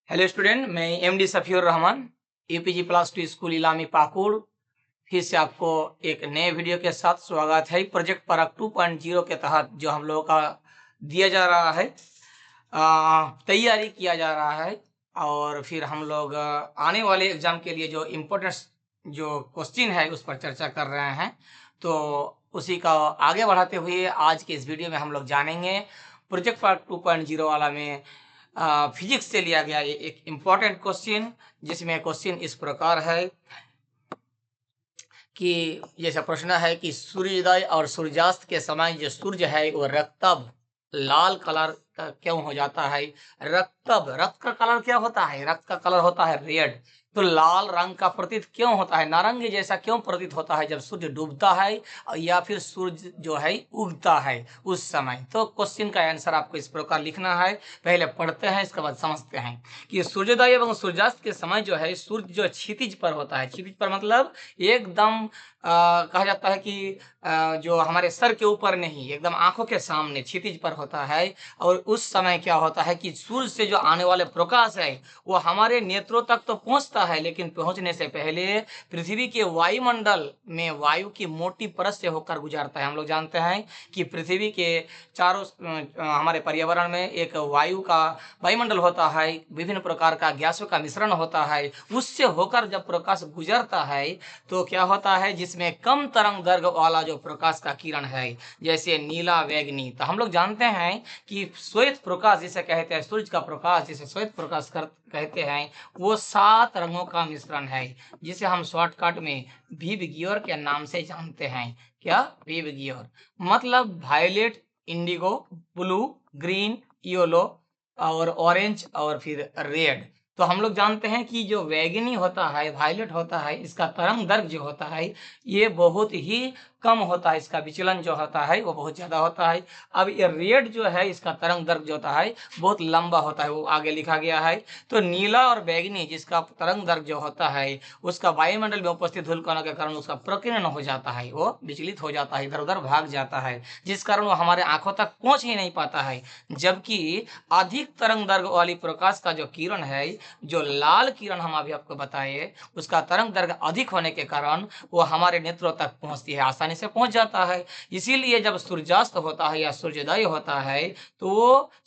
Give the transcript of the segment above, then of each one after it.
Hello student, मैं MD Safiur Rahman, UPG plus two school Ilami Pakur. फिर से आपको एक नए वीडियो के साथ स्वागत है। प्रोजेक्ट परख 2.0 के तहत जो हम लोगों का दिया जा रहा है, तैयारी किया जा रहा है। और फिर हम लोग आने वाले एग्जाम के लिए जो इम्पोर्टेंट जो क्वेश्चन है उस पर चर्चा कर रहे हैं। तो उसी का आगे बढ़ाते हुए आज के इस वीडियो में हम लोग जानेंगे प्रोजेक्ट परख 2.0 वाला में फिजिक्स से लिया गया ये एक इम्पॉर्टेंट क्वेश्चन, जिसमें क्वेश्चन इस प्रकार है कि जैसा प्रश्न है कि सूर्योदय और सूर्यास्त के समय जो सूर्य है वो रक्तब लाल कलर का क्यों हो जाता है। रक्त का कलर क्या होता है? रक्त का कलर होता है रेड। तो लाल रंग का प्रतीत क्यों होता है, नारंगी जैसा क्यों प्रतीत होता है जब सूर्य डूबता है या फिर सूर्य जो है उगता है उस समय? तो क्वेश्चन का आंसर आपको इस प्रकार लिखना है। पहले पढ़ते हैं, इसके बाद समझते हैं कि सूर्योदय एवं सूर्यास्त के समय जो है सूर्य जो क्षितिज पर होता है। क्षितिज पर मतलब एकदम कहा जाता है कि जो हमारे सर के ऊपर नहीं, एकदम आंखों के सामने क्षितिज पर होता है। और उस समय क्या होता है कि सूर्य से जो आने वाले प्रकाश है वो हमारे नेत्रों तक तो पहुंचता है, लेकिन पहुंचने से पहले पृथ्वी के वायुमंडल में वायु की मोटी परत से होकर गुजरता है। हम लोग जानते हैं कि पृथ्वी के चारों हमारे पर्यावरण में एक वायुमंडल होता है, विभिन्न प्रकार का गैसों का मिश्रण होता है। उससे होकर जब प्रकाश गुजरता है तो क्या होता है, जिसमें कम तरंग दैर्घ्य वाला जो प्रकाश का किरण है जैसे नीला, बैंगनी। तो हम लोग जानते हैं कि श्वेत प्रकाश जिसे कहते हैं, सूर्य का प्रकाश जिसे श्वेत प्रकाश कहते हैं, वो 7 रंगों का मिश्रण है, जिसे हम शॉर्टकट में विबग्योर के नाम से जानते हैं। क्या? विबग्योर मतलब violet, indigo, blue, green, yellow और ऑरेंज और फिर रेड। तो हम लोग जानते हैं कि जो बैंगनी होता है, वायलेट होता है, इसका तरंग दैर्घ्य जो होता है ये बहुत ही कम होता है, इसका विचलन जो होता है वो बहुत ज्यादा होता है। अब ये रेड जो है इसका तरंग दैर्घ्य जो होता है बहुत लंबा होता है, वो आगे लिखा गया है। तो नीला और बैंगनी जिसका तरंग दैर्घ्य जो होता है उसका वायुमंडल में उपस्थित धूल कणों के कारण उसका प्रकीर्णन हो जाता है, वो विचलित हो जाता है, इधर उधर भाग जाता है, जिस कारण वो हमारे आंखों तक पहुंच ही नहीं पाता है। जबकि अधिक तरंग दैर्घ्य वाली प्रकाश का जो किरण है, जो लाल किरण हम अभी आपको बताए, उसका तरंग दैर्घ्य अधिक होने के कारण वो हमारे नेत्रों तक पहुंचती है, आसानी से पहुंच जाता है। इसीलिए जब सूर्यास्त होता है या सूर्योदय होता है तो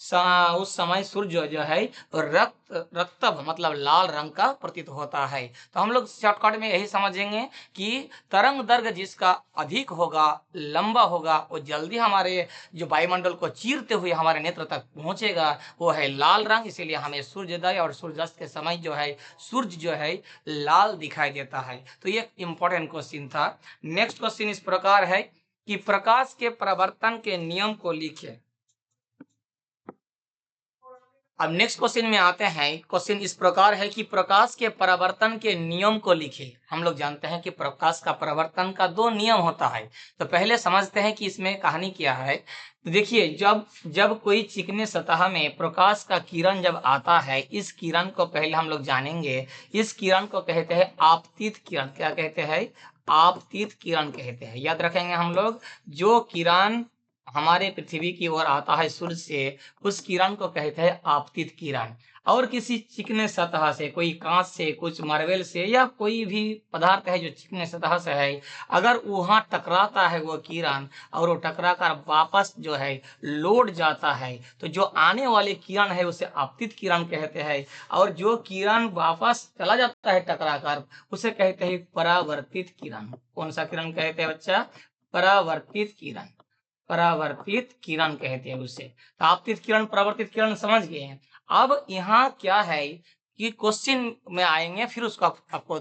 उस समय सूर्य जो है रक्तब मतलब लाल रंग का प्रतीत होता है। तो हम लोग शॉर्टकट में यही समझेंगे कि तरंग दैर्घ्य जिसका अधिक होगा, लंबा होगा, वो जल्दी हमारे जो वायुमंडल को चीरते हुए हमारे नेत्र तक पहुंचेगा, वो है लाल रंग। इसीलिए हमें सूर्योदय और सूर्यास्त के समय जो है सूर्य जो है लाल दिखाई देता है। तो ये इंपॉर्टेंट क्वेश्चन था। नेक्स्ट क्वेश्चन इस प्रकार है कि प्रकाश के परावर्तन के नियम को लिखिए। अब नेक्स्ट क्वेश्चन में आते हैं। क्वेश्चन इस प्रकार है कि प्रकाश के परावर्तन के नियम को लिखिए। हम लोग जानते हैं कि प्रकाश का परावर्तन का 2 नियम होता है। तो पहले समझते हैं कि इसमें कहानी क्या है। तो देखिए, जब जब कोई चिकने सतह में प्रकाश का किरण जब आता है, इस किरण को पहले हम लोग जानेंगे। इस किरण को कहते हैं आपतित किरण। क्या कहते हैं? आपतित किरण कहते हैं। याद रखेंगे हम लोग, जो किरण हमारे पृथ्वी की ओर आता है सूर्य से, उस किरण को कहते हैं आपतित किरण। और किसी चिकने सतह से, कोई कांच से, कुछ मार्बल से या कोई भी पदार्थ है जो चिकने सतह से है, अगर वहां टकराता है वो किरण और वो टकरा कर वापस जो है लौट जाता है, तो जो आने वाले किरण है उसे आपतित किरण कहते हैं। और जो किरण वापस चला जाता है टकरा कर, उसे कहते हैं परावर्तित किरण। कौन सा किरण कहते हैं बच्चा? परावर्तित किरण। परावर्तित किरण कहते हैं उसे। तो आपतित किरण, परावर्तित किरण समझ गए हैं। अब यहाँ क्या है कि क्वेश्चन में आएंगे, फिर उसको आपको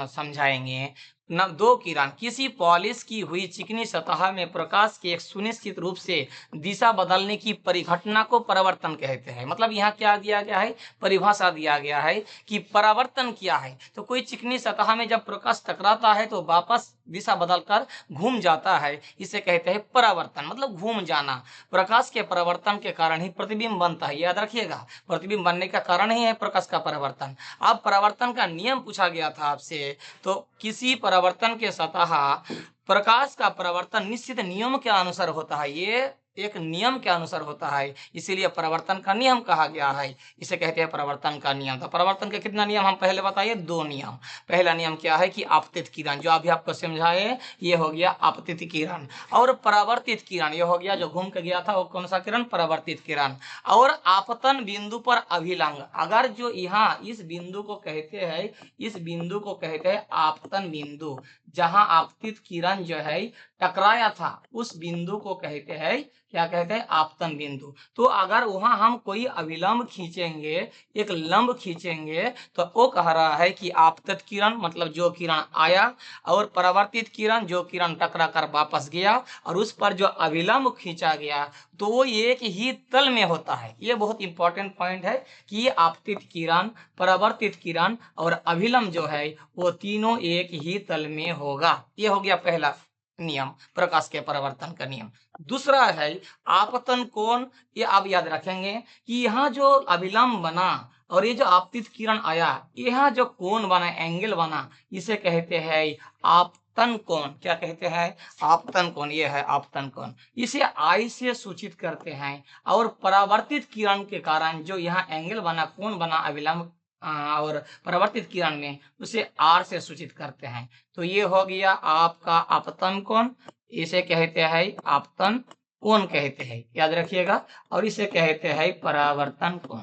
समझाएंगे। 2 किरण किसी पॉलिश की हुई चिकनी सतह में प्रकाश के एक सुनिश्चित रूप से दिशा बदलने की परिघटना को परावर्तन कहते हैं। मतलब यहाँ क्या दिया गया है, परिभाषा दिया गया है कि परावर्तन क्या है। तो कोई चिकनी सतह में जब प्रकाश टकराता है तो वापस दिशा बदलकर घूम जाता है, इसे कहते हैं परावर्तन, मतलब घूम जाना। प्रकाश के परावर्तन के कारण ही प्रतिबिंब बनता है, याद रखिएगा। प्रतिबिंब बनने का कारण ही है प्रकाश का परावर्तन। अब परावर्तन का नियम पूछा गया था आपसे, तो किसी परावर्तन के सतह प्रकाश का परावर्तन निश्चित नियम के अनुसार होता है। ये एक नियम के अनुसार होता है, इसीलिए परावर्तन का नियम कहा गया है। इसे कहते हैं परावर्तन का नियम। तो परावर्तन के कितना नियम हम पहले बताइए? 2 नियम। पहला नियम क्या है कि आपतित किरण, जो अभी आपको समझाए, ये हो गया आपतित किरण। और परावर्तित किरण ये हो गया जो घूम के गया था, वो कौन सा किरण? परावर्तित किरण। और आपतन बिंदु पर अभिलंब, अगर जो यहाँ इस बिंदु को कहते हैं, इस बिंदु को कहते हैं आपतन बिंदु, जहां आपतित किरण जो है टकराया था, उस बिंदु को कहते हैं, क्या कहते हैं? आपतन बिंदु। तो अगर वहां हम कोई अभिलंब खींचेंगे, एक लंब खींचेंगे, तो वो कह रहा है कि आपतित किरण मतलब जो किरण आया, और परावर्तित किरण जो किरण टकरा कर वापस गया, और उस पर जो अभिलंब खींचा गया, तो वो एक ही तल में होता है। ये बहुत इंपॉर्टेंट पॉइंट है कि आपतित किरण, परावर्तित किरण और अभिलंब जो है वो तीनों एक ही तल में होगा। ये हो गया पहला नियम, प्रकाश के परावर्तन का नियम। दूसरा है आपतन कोण। ये आप याद रखेंगे कि यहाँ जो अभिलंब बना और ये जो आपतित किरण आया, यहाँ जो कोण बना, एंगल बना, इसे कहते हैं आपतन कोण। क्या कहते हैं? आपतन कोण। ये है आपतन कोण। इसे आई से सूचित करते हैं। और परावर्तित किरण के कारण जो यहाँ एंगल बना, कोण बना अभिलंब और परावर्तित किरण में, उसे आर से सूचित करते हैं। तो ये हो गया आपका आपतन कोण। इसे कहते हैं आपतन कोण कहते हैं, याद रखिएगा। और इसे कहते हैं परावर्तन कोण।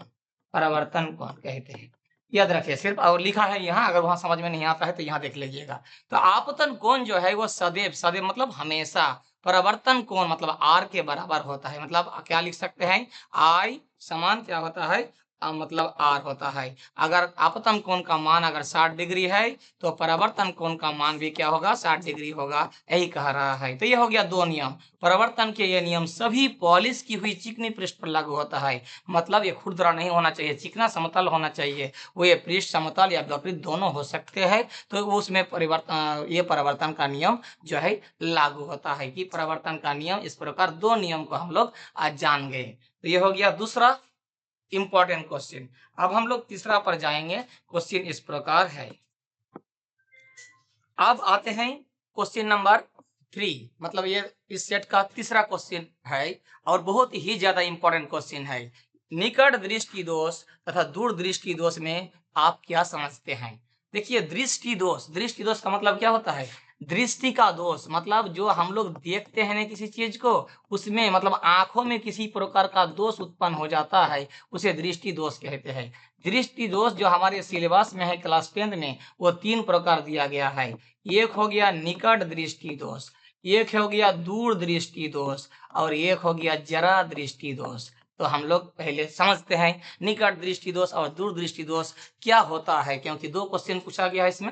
परावर्तन कोण कहते हैं, याद रखिए सिर्फ। और लिखा है यहाँ, अगर वहां समझ में नहीं आता है तो यहाँ देख लीजिएगा। तो आपतन कोण जो है वो सदैव, सदैव मतलब हमेशा, परावर्तन कोण मतलब आर के बराबर होता है। मतलब क्या लिख सकते हैं? आई समान क्या होता है? मतलब आर होता है। अगर आपतन कोण का मान अगर 60 डिग्री है, तो परावर्तन कोण का मान भी क्या होगा? 60 डिग्री होगा। यही कह रहा है। तो ये हो गया 2 नियम। परावर्तन के ये नियम सभी पॉलिश की हुई चिकनी पृष्ठ पर लागू होता है। मतलब ये खुरदरा नहीं होना चाहिए, चिकना समतल होना चाहिए। वो ये पृष्ठ समतल या विपरीत दोनों हो सकते हैं, तो उसमें परिवर्तन, ये परावर्तन का नियम जो है लागू होता है। कि परावर्तन का नियम इस प्रकार 2 नियम को हम लोग आज जान गए। तो ये हो गया दूसरा इंपॉर्टेंट क्वेश्चन। अब हम लोग तीसरा पर जाएंगे। क्वेश्चन इस प्रकार है। अब आते हैं क्वेश्चन नंबर 3, मतलब ये इस सेट का तीसरा क्वेश्चन है और बहुत ही ज्यादा इंपॉर्टेंट क्वेश्चन है। निकट दृष्टि दोष तथा दूर दृष्टि दोष में आप क्या समझते हैं? देखिए, दृष्टि दोष, दृष्टि दोष का मतलब क्या होता है? दृष्टि का दोष मतलब जो हम लोग देखते हैं ना किसी चीज को, उसमें मतलब आंखों में किसी प्रकार का दोष उत्पन्न हो जाता है, उसे दृष्टि दोष कहते हैं। दृष्टि दोष जो हमारे सिलेबस में है क्लास 10th में, वो 3 प्रकार दिया गया है। एक हो गया निकट दृष्टि दोष, एक हो गया दूर दृष्टि दोष, और एक हो गया जरा दृष्टि दोष। तो हम लोग पहले समझते हैं निकट दृष्टि दोष और दूर दृष्टि दोष क्या होता है, क्योंकि 2 क्वेश्चन पूछा गया है इसमें।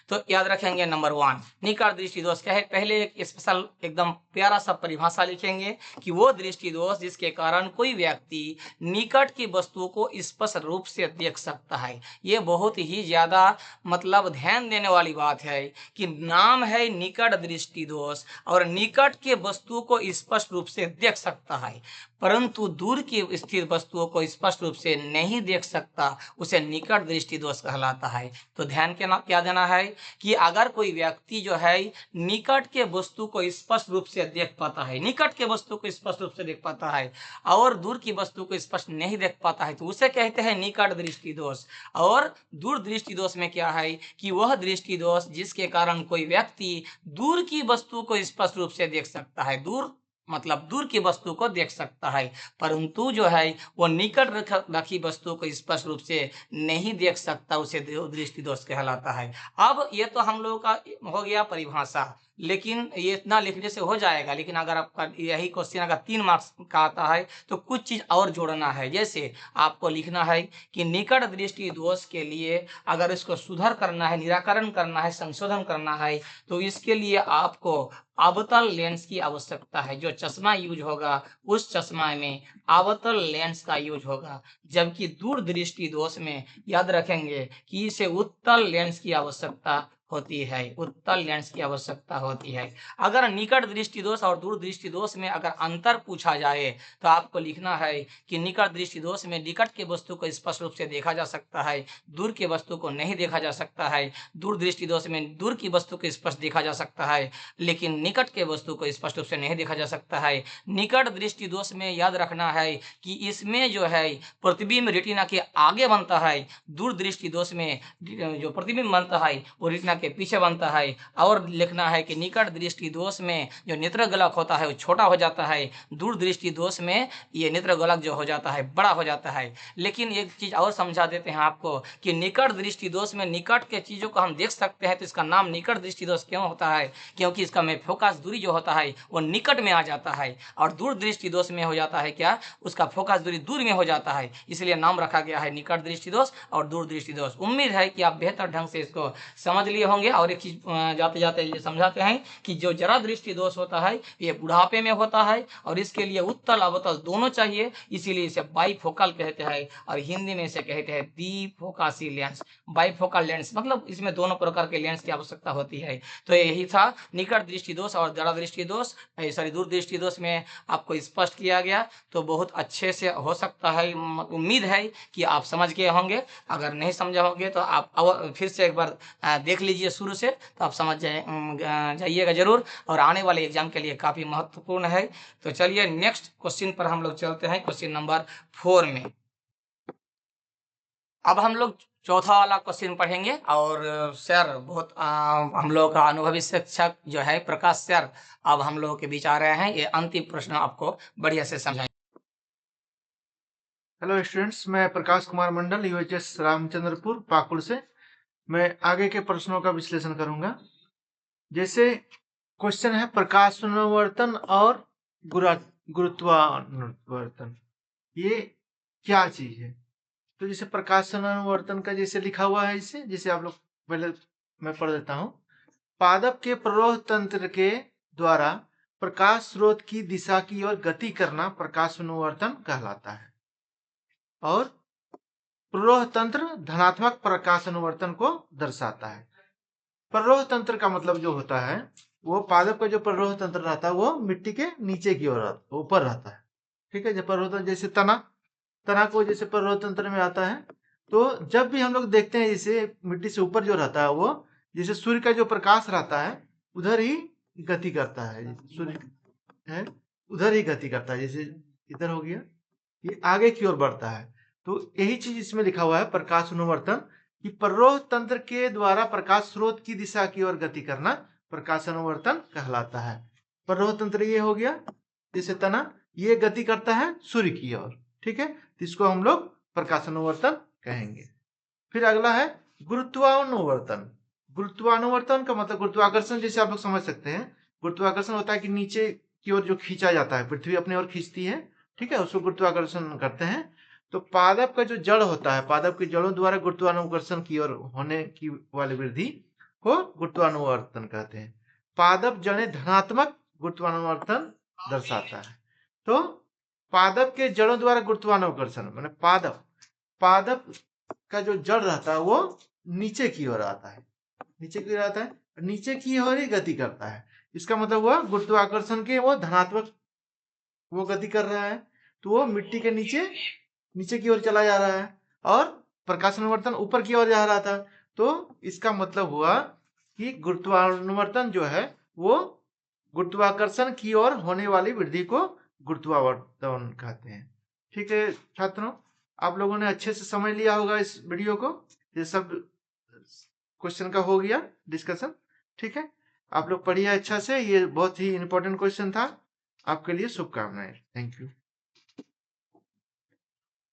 तो याद रखेंगे नंबर 1 निकट दृष्टि दोष क्या है। पहले एक स्पेशल एकदम प्यारा सा परिभाषा लिखेंगे कि वो दृष्टि दोष जिसके कारण कोई व्यक्ति निकट की वस्तुओं को स्पष्ट रूप से देख सकता है। ये बहुत ही ज्यादा मतलब ध्यान देने वाली बात है कि नाम है निकट दृष्टि दोष, और निकट के वस्तुओं को स्पष्ट रूप से देख सकता है, परंतु दूर की स्थित वस्तुओं को स्पष्ट रूप से नहीं देख सकता, उसे निकट दृष्टि दोष कहलाता है। तो ध्यान क्या देना है कि अगर कोई व्यक्ति जो है निकट के वस्तु को स्पष्ट रूप से देख पाता है, निकट के वस्तु को स्पष्ट रूप से देख पाता है और दूर की वस्तु को स्पष्ट नहीं देख पाता है, तो उसे कहते हैं निकट दृष्टि दोष। और दूर दृष्टि दोष में क्या है कि वह दृष्टि दोष जिसके कारण कोई व्यक्ति दूर की वस्तु को स्पष्ट रूप से देख सकता है, दूर मतलब दूर की वस्तु को देख सकता है, परंतु जो है वो निकट रखी वस्तु को स्पष्ट रूप से नहीं देख सकता, उसे दृष्टि दोष कहलाता है। अब ये तो हम लोगों का हो गया परिभाषा, लेकिन ये इतना लिखने से हो जाएगा, लेकिन अगर आपका यही क्वेश्चन अगर 3 मार्क्स का आता है तो कुछ चीज और जोड़ना है। जैसे आपको लिखना है कि निकट दृष्टि दोष के लिए अगर इसको सुधार करना है, निराकरण करना है, संशोधन करना है, तो इसके लिए आपको अवतल लेंस की आवश्यकता है। जो चश्मा यूज होगा उस चश्मा में अवतल लेंस का यूज होगा, जबकि दूर दृष्टि दोष में याद रखेंगे कि इसे उत्तल लेंस की आवश्यकता होती है, उत्तल लेंस की आवश्यकता होती है। अगर निकट दृष्टि दोष और दूर दृष्टि दोष में अगर अंतर पूछा जाए तो आपको लिखना है कि निकट दृष्टि दोष में निकट के वस्तु को स्पष्ट रूप से देखा जा सकता है, दूर के वस्तु को नहीं देखा जा सकता है। दूर दृष्टि दोष में दूर की वस्तु को स्पष्ट देखा जा सकता है, लेकिन निकट के वस्तु को स्पष्ट रूप से नहीं देखा जा सकता है। निकट दृष्टि दोष में याद रखना है कि इसमें जो है प्रतिबिंब रेटिना के आगे बनता है, दूर दृष्टि दोष में जो प्रतिबिंब बनता है वो रेटिना के पीछे बनता है। और लिखना है कि निकट दृष्टि दोष में जो नेत्र गलक होता है वो छोटा हो जाता है, दूर दृष्टि दोष में ये नेत्र गलक जो हो जाता है बड़ा हो जाता है। लेकिन एक चीज और समझा देते हैं आपको कि निकट दृष्टि दोष में निकट के चीजों को हम देख सकते हैं, तो इसका नाम निकट दृष्टि दोष क्यों होता है? क्योंकि इसका में फोकस दूरी जो होता है वो निकट में आ जाता है, और दूर दृष्टि दोष में हो जाता है क्या, उसका फोकस दूरी दूर में हो जाता है, इसलिए नाम रखा गया है निकट दृष्टि दोष और दूर दृष्टि दोष। उम्मीद है कि आप बेहतर ढंग से इसको समझ लिए होंगे। और एक चीज जाते जाते ये समझाते हैं कि जो जरा दृष्टि दोष होता है ये बुढ़ापे में होता है, और इसके लिए उत्तल अवतल दोनों चाहिए, इसीलिए इसे बाइफोकल कहते हैं, और हिंदी में इसे कहते हैं द्विफोकासी लेंस। बाइफोकल लेंस मतलब इसमें दोनों प्रकार के लेंस की आवश्यकता होती है। तो यही था निकट दृष्टि दोष और जरा दृष्टि दोष, सॉरी दूर दृष्टि दोष में आपको स्पष्ट किया गया, तो बहुत अच्छे से हो सकता है। उम्मीद है कि आप समझ गए होंगे। अगर नहीं समझे होंगे तो आप फिर से एक बार देख लीजिए शुरू से, तो आप समझ जाइएगा जरूर, और आने वाले एग्जाम के लिए काफी महत्वपूर्ण है। तो चलिए नेक्स्ट क्वेश्चन पर हम लोग चलते हैं, क्वेश्चन नंबर 4 में। अब हम लोग चौथा वाला क्वेश्चन पढ़ेंगे, और सर बहुत हम लोग का अनुभवी शिक्षक जो है प्रकाश सर अब हम लोगों के बीच आ रहे हैं, ये अंतिम प्रश्न आपको बढ़िया से समझाएंगे। हेलो स्टूडेंट्स, मैं प्रकाश कुमार मंडल यूएचएस रामचंद्रपुर पाकुड़ से। मैं आगे के प्रश्नों का विश्लेषण करूंगा। जैसे क्वेश्चन है प्रकाशानुवर्तन और गुरुत्वानुवर्तन, ये क्या चीज है? तो जैसे प्रकाशानुवर्तन का जैसे लिखा हुआ है, इसे जैसे आप लोग पहले मैं पढ़ देता हूँ। पादप के प्ररोह तंत्र के द्वारा प्रकाश स्रोत की दिशा की ओर गति करना प्रकाशानुवर्तन कहलाता है, और प्ररोह तंत्र धनात्मक प्रकाश अनुवर्तन को दर्शाता है। प्ररोह तंत्र का मतलब जो होता है, वो पादप का जो प्ररोह तंत्र रहता है वो मिट्टी के नीचे की ओर ऊपर रहता है। ठीक है, जब प्ररोह तंत्र जैसे तना को जैसे प्ररोह तंत्र में आता है, तो जब भी हम लोग देखते हैं जैसे मिट्टी से ऊपर जो रहता है वो जैसे सूर्य का जो प्रकाश रहता है उधर ही गति करता है। सूर्य है उधर ही गति करता है, जैसे इधर हो गया, ये आगे की ओर बढ़ता है। तो यही चीज इसमें लिखा हुआ है प्रकाश अनुवर्तन, कि प्ररोह तंत्र के द्वारा प्रकाश स्रोत की दिशा की ओर गति करना प्रकाश अनुवर्तन कहलाता है। प्ररोह तंत्र ये हो गया, जैसे तना ये गति करता है सूर्य की ओर। ठीक है, तो इसको हम लोग प्रकाश अनुवर्तन कहेंगे। फिर अगला है गुरुत्वानुवर्तन। गुरुत्वानुवर्तन का मतलब गुरुत्वाकर्षण, जैसे आप लोग समझ सकते हैं। गुरुत्वाकर्षण होता है कि नीचे की ओर जो खींचा जाता है, पृथ्वी अपने ओर खींचती है, ठीक है, उसको गुरुत्वाकर्षण करते हैं। तो पादप का जो जड़ होता है, पादप की जड़ों द्वारा गुरुत्वानुकर्षण की ओर होने की वाली वृद्धि को गुरुत्वानुवर्तन कहते हैं। पादप जड़ें धनात्मक गुरुत्वानुवर्तन दर्शाता है। तो पादप के जड़ों द्वारा गुरुत्वानुकर्षण माने पादप का जो जड़ रहता है वो नीचे की ओर आता है, नीचे की ओर आता है, नीचे की ओर ही गति करता है। इसका मतलब हुआ गुरुत्वाकर्षण के वो धनात्मक वो गति कर रहा है, तो वो मिट्टी के नीचे की ओर चला जा रहा है, और प्रकाशानुवर्तन ऊपर की ओर जा रहा था। तो इसका मतलब हुआ कि गुरुत्वानुवर्तन जो है वो गुरुत्वाकर्षण की ओर होने वाली वृद्धि को गुरुत्वावर्तन कहते हैं। ठीक है छात्रों, आप लोगों ने अच्छे से समझ लिया होगा इस वीडियो को। ये सब क्वेश्चन का हो गया डिस्कशन। ठीक है, आप लोग पढ़िए अच्छा से, ये बहुत ही इंपॉर्टेंट क्वेश्चन था। आपके लिए शुभकामनाएं। Thank you.